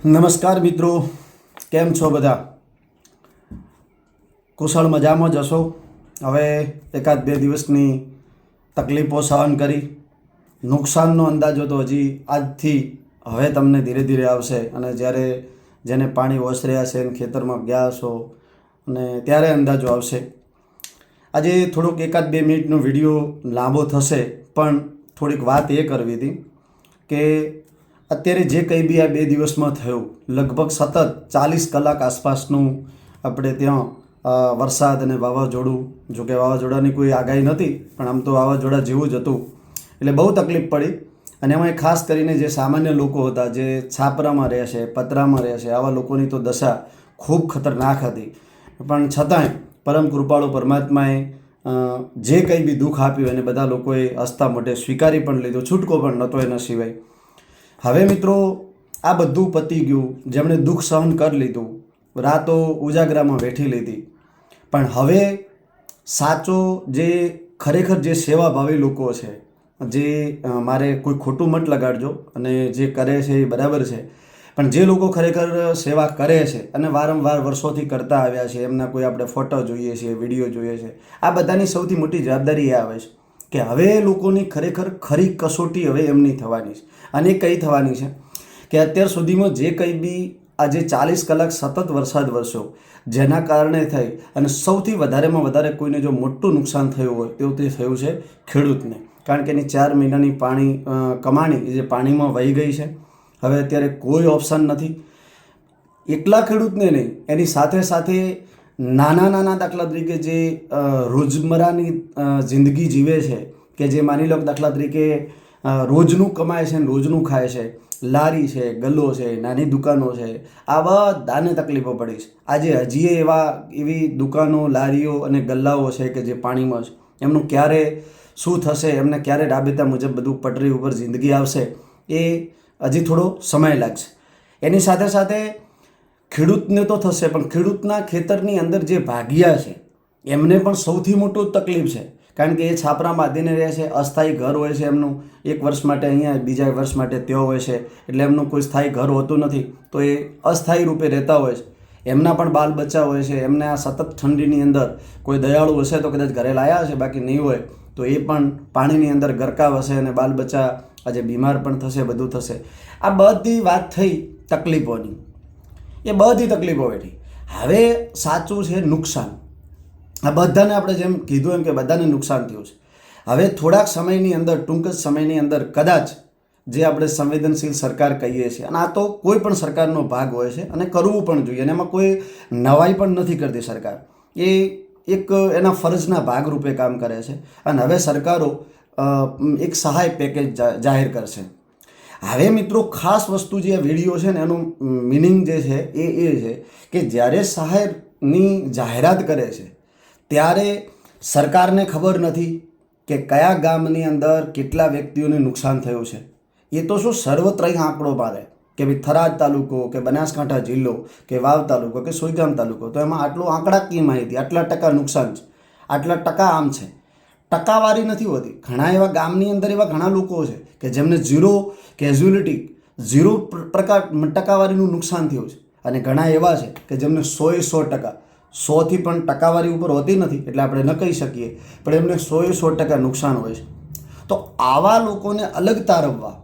નમસ્કાર મિત્રો, કેમ છો બધા? કુશળ મજામાં જ હશો? હવે એકાદ બે દિવસની તકલીફો સહન કરી, નુકસાનનો અંદાજો તો હજી આજથી હવે તમને ધીરે ધીરે આવશે. અને જ્યારે જેને પાણી ઓસર્યા છે અને ખેતરમાં ગયા છો અને ત્યારે અંદાજો આવશે. આજે થોડોક એકાદ બે મિનિટનો વિડીયો લાંબો થશે, પણ થોડીક વાત એ કરવી હતી કે અત્યારે જે કંઈ બી આ બે દિવસમાં થયું, લગભગ સતત 40 કલાક આસપાસનું આપણે ત્યાં વરસાદ અને વાવાઝોડું, જોકે વાવાઝોડાની કોઈ આગાહી નહોતી, પણ આમ તો વાવાઝોડા જેવું જ હતું. એટલે બહુ તકલીફ પડી. અને એમાં ખાસ કરીને જે સામાન્ય લોકો હતા, જે છાપરામાં રહે છે, પતરામાં રહે છે, આવા લોકોની તો દશા ખૂબ ખતરનાક હતી. પણ છતાંય પરમ કૃપાળુ પરમાત્માએ જે કંઈ બી દુઃખ આપ્યું એને બધા લોકોએ હસતા મોઢે સ્વીકારી પણ લીધું, છૂટકો પણ નહોતો એના સિવાય. હવે મિત્રો, આ બધું પતી ગયું. જેમણે દુઃખ સહન કરી લીધું, રાતો ઉજાગરામાં વેઠી લીધી, પણ હવે સાચો જે ખરેખર જે સેવાભાવી લોકો છે, જે મારે કોઈ ખોટું મત લગાડજો, અને જે કરે છે એ બરાબર છે, પણ જે લોકો ખરેખર સેવા કરે છે અને વારંવાર વર્ષોથી કરતા આવ્યા છે, એમના કોઈ આપણે ફોટો જોઈએ છે, વિડીયો જોઈએ છે, આ બધાની સૌથી મોટી જવાબદારી એ આવે છે કે હવે લોકોની ખરેખર ખરી કસોટી હવે એમની થવાની છે. અને કઈ થવાની છે કે અત્યાર સુધીમાં જે કંઈ બી આજે 40 કલાક સતત વરસાદ વરસ્યો, જેના કારણે થઈ અને સૌથી વધારેમાં વધારે કોઈને જો મોટું નુકસાન થયું હોય તેવું તે થયું છે ખેડૂતને. કારણ કે એની 4 મહિનાની કમાણી જે પાણીમાં વહી ગઈ છે. હવે અત્યારે કોઈ ઓપ્શન નથી. એકલા ખેડૂતને નહીં, એની સાથે સાથે નાના નાના દાખલા તરીકે જે રોજમર્રાની જિંદગી જીવે છે, કે જે માની લો દાખલા તરીકે રોજનું કમાય છે ને રોજનું ખાય છે, લારી છે, ગલ્લો છે, નાની દુકાનો છે, આ બધાને તકલીફો પડી છે. આજે હજી એવી દુકાનો, લારીઓ અને ગલ્લાઓ છે કે જે પાણીમાં છે. એમનું ક્યારે શું થશે, એમને ક્યારે રાબેતા મુજબ બધું પટરી ઉપર જિંદગી આવશે, એ હજી થોડો સમય લાગશે. એની સાથે સાથે ખેડૂતને તો થશે, પણ ખેડૂતના ખેતરની અંદર જે ભાગિયા છે એમને પણ સૌથી મોટું તકલીફ છે. કારણ કે એ છાપરા બાંધીને રહે છે, અસ્થાયી ઘર હોય છે એમનું. એક વર્ષ માટે અહીંયા, બીજા વર્ષ માટે ત્યાં હોય છે, એટલે એમનું કોઈ સ્થાયી ઘર હોતું નથી, તો એ અસ્થાયી રૂપે રહેતા હોય છે. એમના પણ બાલ બચ્ચા હોય છે. એમને આ સતત ઠંડીની અંદર કોઈ દયાળુ હશે તો કદાચ ઘરે લાયા હશે, બાકી નહીં હોય તો એ પણ પાણીની અંદર ગરકાવ હશે અને બાલ બચ્ચા આજે બીમાર પણ થશે, બધું થશે. આ બધી વાત થઈ તકલીફોની, એ બધી તકલીફો બેઠી. હવે સાચું છે નુકસાન. આ બધાને આપણે જેમ કીધું એમ કે બધાને નુકસાન થયું છે. હવે થોડાક સમયની અંદર, ટૂંક જ સમયની અંદર કદાચ જે આપણે સંવેદનશીલ સરકાર કહીએ છીએ, અને આ તો કોઈ પણ સરકારનો ભાગ હોય છે અને કરવું પણ જોઈએ, અને એમાં કોઈ નવાઈ પણ નથી કરતી સરકાર. એ એક એના ફરજના ભાગરૂપે કામ કરે છે. અને હવે સરકારો એક સહાય પેકેજ જાહેર કરશે. હવે મિત્રો, ખાસ વસ્તુ જે વિડીયો છે ને એનું મિનિંગ જે છે એ છે કે જ્યારે સહાયની જાહેરાત કરે છે ત્યારે સરકારને ખબર નથી કે કયા ગામની અંદર કેટલા વ્યક્તિઓને નુકસાન થયું છે. એ તો શું સર્વત્ર આંકડો પાડે કે ભાઈ થરાદ તાલુકો કે બનાસકાંઠા જિલ્લો કે વાવ તાલુકો કે સોયગામ તાલુકો, તો એમાં આટલું આંકડાકીય માહિતી, આટલા ટકા નુકસાન છે, આટલા ટકા આમ છે. ટકાવારી નથી હોતી. ઘણા એવા ગામની અંદર એવા ઘણા લોકો છે કે જેમને 0 કેઝ્યુઅલિટી, 0% ટકાવારીનું નુકસાન થયું છે. અને ઘણા એવા છે કે જેમને 100% 100થી પણ ટકાવારી ઉપર હોતી નથી, એટલે આપણે ન કહી શકીએ, પણ એમને 100% નુકસાન હોય છે. તો આવા લોકોને અલગ તારવવા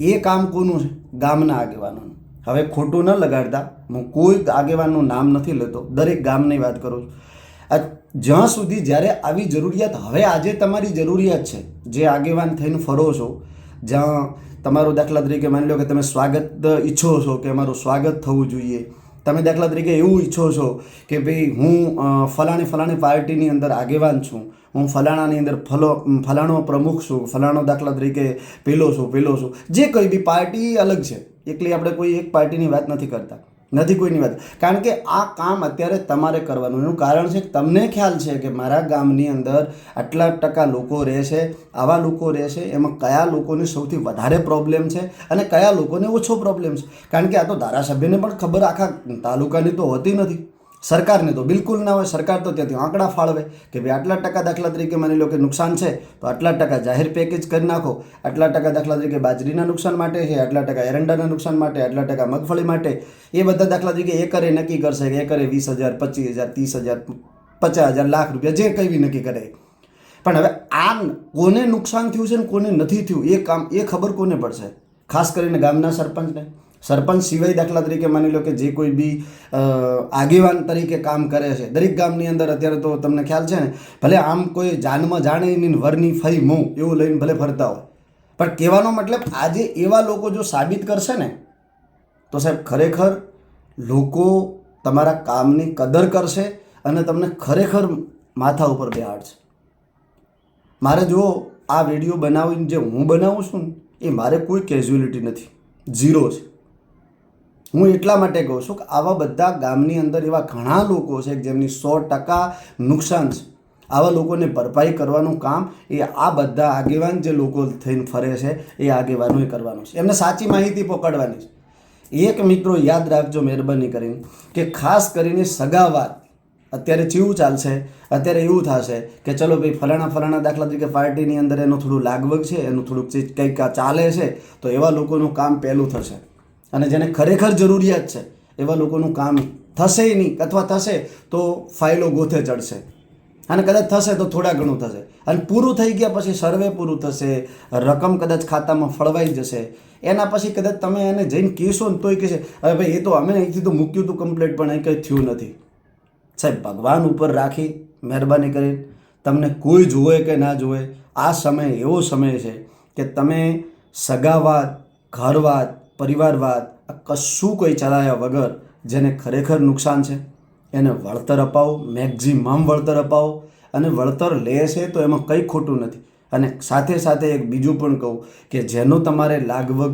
એ કામ કોનું છે? ગામના આગેવાનોનું. હવે ખોટું ન લગાડતા, હું કોઈ આગેવાનનું નામ નથી લેતો, દરેક ગામની વાત કરું છું. જ્યાં સુધી જ્યારે આવી જરૂરિયાત, હવે આજે તમારી જરૂરિયાત છે, જે આગેવાન થઈને ફરો છો, જ્યાં તમારું દાખલા તરીકે માની લો કે તમે સ્વાગત ઈચ્છો છો કે અમારું સ્વાગત થવું જોઈએ, તમે દાખલા તરીકે એવું ઈચ્છો છો કે ભાઈ હું ફલાણી પાર્ટીની અંદર આગેવાન છું, હું ફલાણાની અંદર ફલાણો પ્રમુખ છું, ફલાણો દાખલા તરીકે પેલો છું, જે કંઈ બી પાર્ટી અલગ છે. એકલી આપણે કોઈ એક પાર્ટીની વાત નથી કરતા, નથી કોઈની વાત. કારણ કે આ કામ અત્યારે તમારે કરવાનું. એનું કારણ છે કે તમને ખ્યાલ છે કે મારા ગામની અંદર આટલા ટકા લોકો રહે છે, આવા લોકો રહે છે, એમાં કયા લોકોને સૌથી વધારે પ્રોબ્લેમ છે અને કયા લોકોને ઓછો પ્રોબ્લેમ છે. કારણ કે આ તો ધારાસભ્યને પણ ખબર આખા તાલુકાની તો હોતી નથી. સરકારને તો બિલકુલ ના હોય. સરકાર તો ત્યાંથી આંકડા ફાળવે કે ભાઈ આટલા ટકા દાખલા તરીકે માની લો કે નુકસાન છે તો આટલા ટકા જાહેર પેકેજ કરી નાખો, આટલા ટકા દાખલા તરીકે બાજરીના નુકસાન માટે છે, આટલા ટકા એરંડાના નુકસાન માટે, આટલા ટકા મગફળી માટે. એ બધા દાખલા તરીકે એકરે નક્કી કરશે કે એકરે 20,000, 25,000, 30,000, 50,000, લાખ રૂપિયા જે કંઈ બી નક્કી કરે. પણ હવે આ કોને નુકસાન થયું છે ને કોને નથી થયું એ ખબર કોને પડશે? ખાસ કરીને ગામના સરપંચને. સરપંચ સિવાય દાખલા તરીકે માની લો કે જે કોઈ બી આગેવાન તરીકે કામ કરે છે દરેક ગામની અંદર અત્યારે તો તમને ખ્યાલ છે ને, ભલે આમ કોઈ જાનમાં જાણે નહીં વરની ફઈ મોં એવું લઈને ભલે ફરતા હોય, પણ કહેવાનો મતલબ આજે એવા લોકો જો સાબિત કરશે ને તો સાહેબ ખરેખર લોકો તમારા કામની કદર કરશે અને તમને ખરેખર માથા ઉપર બેહાડશે. મારે જો આ વિડીયો બનાવીને જે હું બનાવું છું ને એ મારે કોઈ કેઝ્યુઅલિટી નથી, ઝીરો છે. હું એટલા માટે કહું છું કે આવા બધા ગામની અંદર એવા ઘણા લોકો છે જેમની 100% નુકસાન છે. આવા લોકોને ભરપાઈ કરવાનું કામ એ આ બધા આગેવાન જે લોકો થઈને ફરે છે એ આગેવાનોએ કરવાનું છે. એમને સાચી માહિતી પકડવાની છે. એક મિત્રો યાદ રાખજો મહેરબાની કરીને કે ખાસ કરીને સગાવાદ અત્યારે કેવું ચાલશે, અત્યારે એવું થશે કે ચલો ભાઈ ફલાણા દાખલા તરીકે પાર્ટીની અંદર એનું થોડું લાગવગ છે, એનું થોડુંક કંઈક ચાલે છે તો એવા લોકોનું કામ પહેલું થશે. અને જેને ખરેખર જરૂરિયાત છે એવા લોકોનું કામ થશે નહીં, અથવા થશે તો ફાઇલો ગોથે ચડશે, અને કદાચ થશે તો થોડા ઘણું થશે, અને પૂરું થઈ ગયા પછી સર્વે પૂરું થશે, રકમ કદાચ ખાતામાં ફળવાઈ જશે. એના પછી કદાચ તમે એને જઈને કહેશો ને તોય કહેશે હવે ભાઈ એ તો અમે અહીંથી તો મૂક્યું હતું કમ્પ્લેટ પણ અહીં કંઈ થયું નથી. સાહેબ ભગવાન ઉપર રાખી મહેરબાની કરી, તમને કોઈ જુએ કે ના જુએ, આ સમય એવો સમય છે કે તમે સગાવાદ, ઘરવાદ, પરિવારવાદ કશું કોઈ ચલાવ્યા વગર જેને ખરેખર નુકસાન છે એને વળતર અપાવો, મેક્ઝિમમ વળતર અપાવો. અને વળતર લે છે તો એમાં કંઈ ખોટું નથી. અને સાથે સાથે એક બીજું પણ કહું કે જેનો તમારે લાગવગ,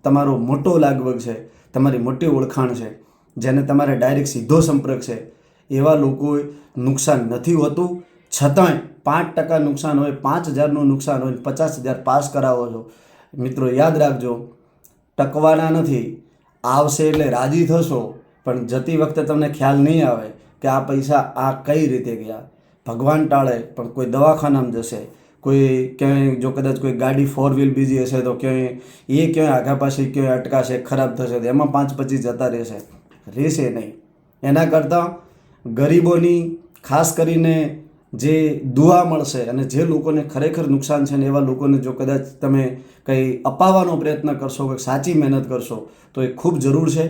તમારો મોટો લાગવગ છે, તમારી મોટી ઓળખાણ છે, જેને તમારે ડાયરેક્ટ સીધો સંપર્ક છે, એવા લોકોએ નુકસાન નથી હોતું. છતાંય 5% નુકસાન હોય, 5,000નું નુકસાન હોય, 50,000 પાસ કરાવો છો. મિત્રો યાદ રાખજો, ટકવાના નથી. આવશે એટલે રાજી થશો, પણ જતી વખતે તમને ખ્યાલ નહીં આવે કે આ પૈસા આ કઈ રીતે ગયા. ભગવાન ટાળે પણ કોઈ દવાખાનામાં જશે, કોઈ ક્યાંય જો કદાચ કોઈ ગાડી 4 વ્હીલ બીજી હશે તો ક્યાંય આગા પાછી ક્યાંય અટકાશે, ખરાબ થશે તો એમાં 5-25 જતા રહેશે નહીં. એના કરતાં ગરીબોની ખાસ કરીને જે દુઆ મળશે અને જે લોકોને ખરેખર નુકસાન છે ને એવા લોકોને જો કદાચ તમે કંઈ અપાવવાનો પ્રયત્ન કરશો, કે સાચી મહેનત કરશો તો એ ખૂબ જરૂર છે.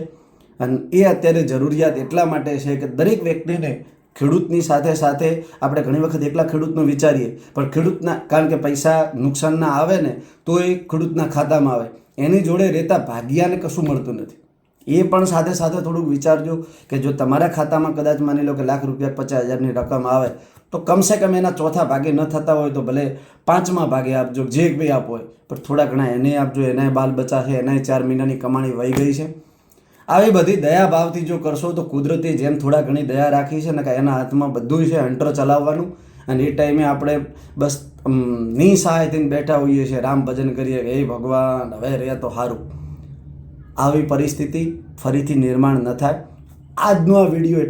અને એ અત્યારે જરૂરિયાત એટલા માટે છે કે દરેક વ્યક્તિને ખેડૂતની સાથે સાથે આપણે ઘણી વખત એકલા ખેડૂતનું વિચારીએ, પણ ખેડૂતના, કારણ કે પૈસા નુકસાનના આવે ને તો એ ખેડૂતના ખાતામાં આવે, એની જોડે રહેતા ભાગિયાને કશું મળતું નથી. એ પણ સાથે સાથે થોડુંક વિચારજો કે જો તમારા ખાતામાં કદાચ માની લો કે લાખ રૂપિયા 50,000ની રકમ આવે તો કમસે કમ એના ચોથા ભાગે ન થતા હોય તો ભલે 5મા ભાગે આપજો, જે કંઈ આપો હોય, પણ થોડા ઘણા એને આપજો. એનાય બાલ બચ્ચા છે, એનાય 4 મહિનાની કમાણી વહી ગઈ છે. આવી બધી દયા ભાવથી જો કરશો તો કુદરતી જેમ થોડા ઘણી દયા રાખી છે ને કે એના હાથમાં બધું છે હંટર ચલાવવાનું, અને એ ટાઈમે આપણે બસ નિસહાય થઈને બેઠા હોઈએ છીએ, રામ ભજન કરીએ કે હે ભગવાન હવે રહે તો સારું. આવી પરિસ્થિતિ ફરીથી નિર્માણ ન થાય. આજનો આ વિડીયો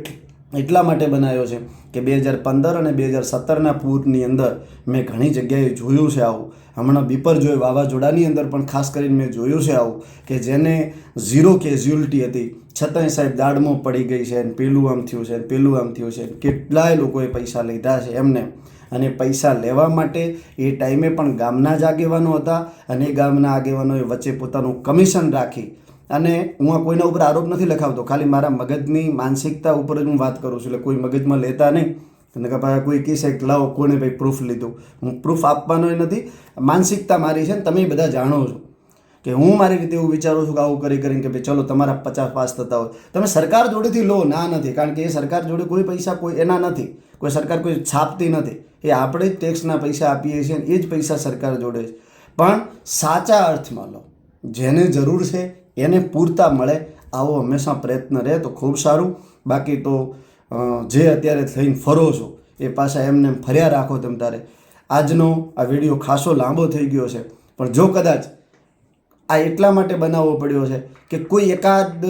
એટલા માટે બનાવ્યો છે કે 2015 અને 2017ના પૂરની અંદર મેં ઘણી જગ્યાએ જોયું છે આવું. હમણાં બિપરજોય વાવાઝોડાની અંદર પણ ખાસ કરીને મેં જોયું છે આવું કે જેને ઝીરો કેઝ્યુઅલિટી હતી છતાંય સાહેબ દાડમાં પડી ગઈ છે, અને પેલું આમ થયું છે, પેલું આમ થયું છે. કેટલાય લોકોએ પૈસા લીધા છે એમને, અને પૈસા લેવા માટે એ ટાઈમે પણ ગામના જ આગેવાનો હતા, અને એ ગામના આગેવાનોએ વચ્ચે પોતાનું કમિશન રાખી. અને હું આ કોઈના ઉપર આરોપ નથી લખાવતો, ખાલી મારા મગજની માનસિકતા ઉપર જ હું વાત કરું છું. એટલે કોઈ મગજમાં લેતા નહીં. અને કે ભાઈ કોઈ કહેશે કે લાવો કોને ભાઈ પ્રૂફ લીધું, હું પ્રૂફ આપવાનો નથી, માનસિકતા મારી છે ને તમે બધા જાણો છો કે હું મારી રીતે એવું વિચારું છું કે આવું કરીને કે ભાઈ ચલો તમારા 50 પાસ થતા હોય તમે સરકાર જોડેથી લો, ના નથી, કારણ કે એ સરકાર જોડે કોઈ પૈસા કોઈ એના નથી, કોઈ સરકાર કોઈ છાપતી નથી, એ આપણે જ ટેક્સના પૈસા આપીએ છીએ, એ જ પૈસા સરકાર જોડે છે. પણ સાચા અર્થમાં લો, જેને જરૂર છે એને પૂરતા મળે, આવો હંમેશા પ્રયત્ન રહે તો ખૂબ સારું. બાકી તો જે અત્યારે થઈને ફરો છો એ પાછા એમને ફર્યા રાખો તેમ તારે. આજનો આ વિડીયો ખાસો લાંબો થઈ ગયો છે, પણ જો કદાચ આ એટલા માટે બનાવવો પડ્યો છે કે કોઈ એકાદ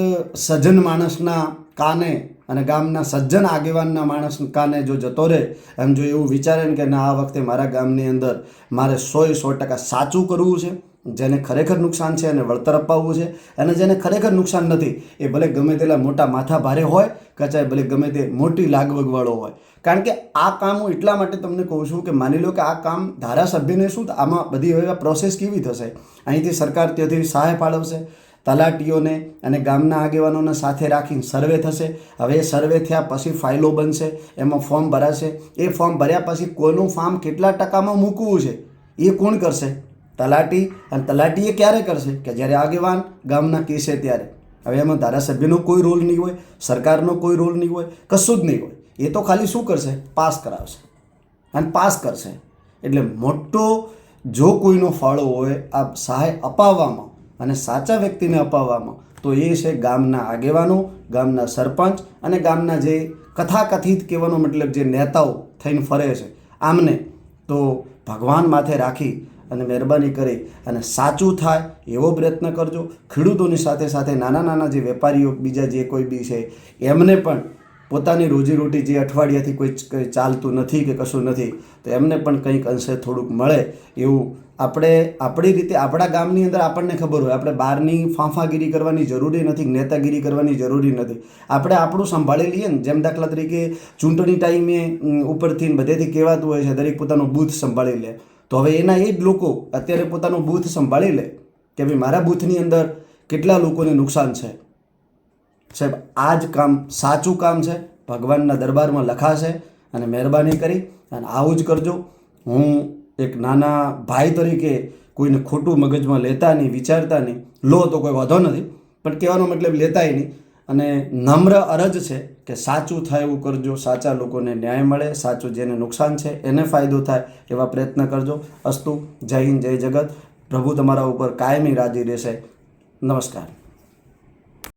સજ્જન માણસના કાને અને ગામના સજ્જન આગેવાનના માણસ કાને જો જતો રહે, એમ જો એવું વિચારે ને કે ના આ વખતે મારા ગામની અંદર મારે 100% સાચું કરવું છે, જેને ખરેખર નુકસાન છે એને વળતર અપાવવું છે, અને જેને ખરેખર નુકસાન નથી એ ભલે ગમે તેટલા મોટા માથા ભારે હોય કે ચાહે ભલે ગમે તે મોટી લાગવગવાળો હોય. કારણ કે આ કામ હું એટલા માટે તમને કહું છું કે માની લો કે આ કામ ધારાસભ્યને શું આમાં બધી હવે પ્રોસેસ કેવી થશે, અહીંથી સરકાર ત્યાંથી સહાય ફાળવશે, તલાટીઓને અને ગામના આગેવાનોને સાથે રાખીને સર્વે થશે. હવે એ સર્વે થયા પછી ફાઇલો બનશે, એમાં ફોર્મ ભરાશે. એ ફોર્મ ભર્યા પછી કોઈનું ફાર્મ કેટલા ટકામાં મૂકવું છે એ કોણ કરશે? તલાટી. અને તલાટી એ ક્યારે કરશે? કે જ્યારે આગેવાન ગામના કહેશે ત્યારે. હવે એમાં ધારાસભ્યનો કોઈ રોલ નહીં હોય, સરકારનો કોઈ રોલ નહીં હોય, કશું જ નહીં હોય. એ તો ખાલી શું કરશે? પાસ કરાવશે અને પાસ કરશે. એટલે મોટો જો કોઈનો ફાળો હોય આ સહાય અપાવવામાં અને સાચા વ્યક્તિને અપાવવામાં, તો એ છે ગામના આગેવાનો, ગામના સરપંચ અને ગામના જે કથાકથિત કહેવાનો મતલબ જે નેતાઓ થઈને ફરે છે આમને તો ભગવાન માથે રાખી અને મહેરબાની કરી અને સાચું થાય એવો પ્રયત્ન કરજો. ખેડૂતોની સાથે સાથે નાના નાના જે વેપારીઓ બીજા જે કોઈ બી છે એમને પણ પોતાની રોજીરોટી જે અઠવાડિયાથી કોઈ ચાલતું નથી કે કશું નથી, તો એમને પણ કંઈક અંશે થોડુંક મળે એવું આપણે આપણી રીતે આપણા ગામની અંદર આપણને ખબર હોય. આપણે બહારની ફાંફાગીરી કરવાની જરૂરી નથી, નેતાગીરી કરવાની જરૂરી નથી. આપણે આપણું સંભાળી લઈએ ને, જેમ દાખલા તરીકે ચૂંટણી ટાઈમે ઉપરથી બધેથી કહેવાતું હોય છે દરેક પોતાનું બૂથ સંભાળી લે, તો હવે એના એ જ લોકો અત્યારે પોતાનું બૂથ સંભાળી લે કે ભાઈ મારા બૂથની અંદર કેટલા લોકોને નુકસાન છે. સાહેબ આ જ કામ સાચું કામ છે, ભગવાનના દરબારમાં લખાશે. અને મહેરબાની કરી અને આવું જ કરજો. હું એક નાના ભાઈ તરીકે કોઈને ખોટું મગજમાં લેતા નહીં, વિચારતા નહીં. લો તો કોઈ વાંધો નથી, પણ કહેવાનો મતલબ લેતાય નહીં. અને નમ્ર અરજ છે કે સાચું થાય એવું કરજો, સાચા લોકોને ન્યાય મળે, સાચું જેને નુકસાન છે એને ફાયદો થાય એવા પ્રયત્ન કરજો. અસ્તુ. જય હિન્દ, જય જગત. પ્રભુ તમારા ઉપર કાયમી રાજી રહેશે. નમસ્કાર.